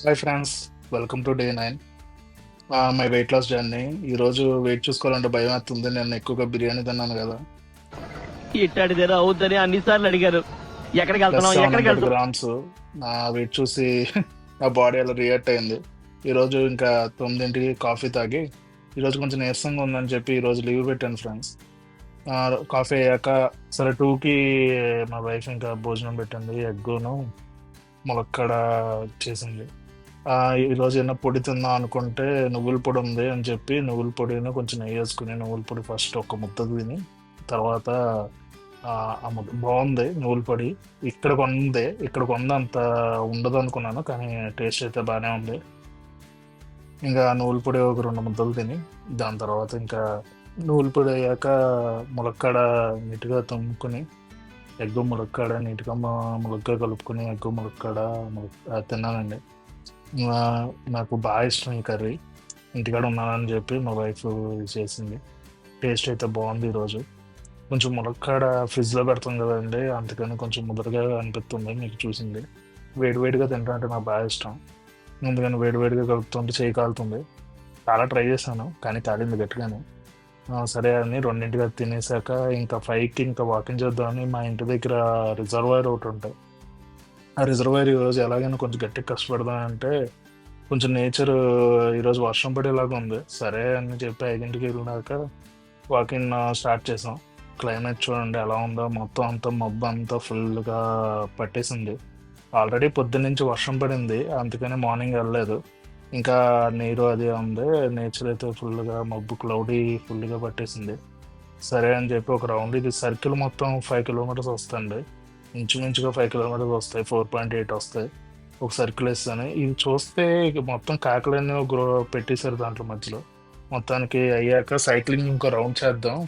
Hi friends, welcome to day 9 my weight loss journey. ఈరోజు weight చూసుకోవాలంటే భయం వేస్తుంది. నేను ఎక్కువగా బిర్యానీ తిన్నాను కదా. ఇట్టాడిదేదో అవుద్దని అన్నిసార్లు అడిగారు. ఎక్కడికి ప్లస్ వెళ్తున్నావు, సెవెన్ ఎక్కడికి హండ్రెడ్ వెళ్తున్నావు? గ్రామ్స్ నా వెయిట్ చూసి నా బాడీ అలా రియాక్ట్ అయింది. ఈరోజు ఇంకా 9కి కాఫీ తాగి ఈరోజు కొంచెం నీరసంగా ఉందని చెప్పి ఈరోజు లీవ్ పెట్టాను ఫ్రెండ్స్. కాఫీ అయ్యాక సరే 2కి మా వైఫ్ ఇంకా భోజనం పెట్టింది. ఎగ్గును ములక్కడ చేసింది. ఆ! ఈరోజు ఏమన్నా పొడి తిందాం అనుకుంటే నువ్వుల పొడి ఉంది అని చెప్పి నువ్వుల పొడిని కొంచెం నెయ్యేసుకొని నువ్వుల పొడి ఫస్ట్ ఒక ముద్ద తిని తర్వాత ఆ ముద్ద బాగుంది నువ్వుల పొడి. ఇక్కడ కొంది ఇక్కడ కొంది అంత ఉండదు అనుకున్నాను, కానీ టేస్ట్ అయితే బాగానే ఉంది. ఇంకా నువ్వుల పొడి ఒక 2 ముద్దలు తిని దాని తర్వాత ఇంకా నువ్వుల పొడి అయ్యాక ములక్కాడ నీట్గా తుమ్ముకొని ఎగ్గు ములక్కాడ నీట్గా ములక్కాయ కలుపుకొని ఎగ్గు ములక్కాడ తిన్నానండి. నాకు బాగా ఇష్టం ఈ కర్రీ. ఇంటికాడ ఉన్నానని చెప్పి మా వైఫ్ చేసింది. టేస్ట్ అయితే బాగుంది ఈరోజు. కొంచెం ములక్కాడ ఫ్రిడ్జ్లో పెడతాం కదండి, అందుకని కొంచెం ముదరగా అనిపిస్తుంది మీకు చూసింది. వేడివేడిగా తింటా అంటే నాకు బాగా ఇష్టం. అందుకని వేడివేడిగా కలుపుతుంటే చేయి కాలుతుంది. చాలా ట్రై చేశాను కానీ కాలింది గట్టిగానే. సరే అని 2ంటికి అది తినేసాక ఇంకా 5కి ఇంకా వాకింగ్ చేద్దామని మా ఇంటి దగ్గర రిజర్వాయర్ ఒకటి ఉంటుంది. ఆ రిజర్వాయర్ ఈరోజు ఎలాగైనా కొంచెం గట్టిగా కష్టపడదామంటే కొంచెం నేచర్ ఈరోజు వర్షం పడేలాగా ఉంది. సరే అని చెప్పి 5ంటికి వెళ్ళినాక వాకింగ్ స్టార్ట్ చేసాం. క్లైమేట్ చూడండి ఎలా ఉందో, మొత్తం అంతా మబ్బు అంతా ఫుల్గా పట్టేసింది. ఆల్రెడీ పొద్దున్నుంచి వర్షం పడింది, అందుకని మార్నింగ్ వెళ్ళలేదు. ఇంకా నీరు అది ఉంది, నేచర్ అయితే ఫుల్గా మబ్బు క్లౌడీ ఫుల్గా పట్టేసింది. సరే అని చెప్పి ఒక రౌండ్, ఇది సర్కిల్ మొత్తం 5 కిలోమీటర్స్ వస్తుంది. ఇంచుమించుగా 5 కిలోమీటర్స్ వస్తాయి, 4.8 వస్తాయి. ఒక సర్కిల్ వేస్తాను. ఇది చూస్తే ఇక మొత్తం కాకలన్నీ పెట్టేశారు దాంట్లో మధ్యలో. మొత్తానికి అయ్యాక సైక్లింగ్ ఇంకో రౌండ్ చేద్దాం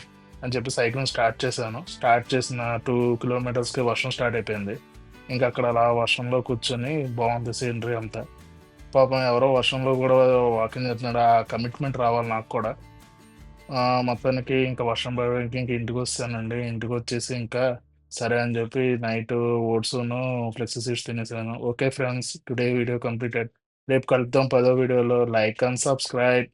అని చెప్పి సైక్లింగ్ స్టార్ట్ చేశాను. స్టార్ట్ చేసిన 2 కిలోమీటర్స్కి వర్షం స్టార్ట్ అయిపోయింది. ఇంకా అక్కడ అలా వర్షంలో కూర్చొని బాగుంది సీనరీ అంతా. పాపం ఎవరో వర్షంలో కూడా వాకింగ్ చేస్తున్నాడు, ఆ కమిట్మెంట్ రావాలి నాకు కూడా. మొత్తానికి ఇంకా వర్షం పడడానికి ఇంక ఇంటికి వచ్చానండి. ఇంటికి వచ్చేసి ఇంకా సరే అని చెప్పి నైట్ ఓట్స్ను ఫ్లెక్సీ సీడ్స్ తినేసాను. Okay friends, today video completed. రేపు కలుద్దాం 10వ వీడియోలో. Like and subscribe.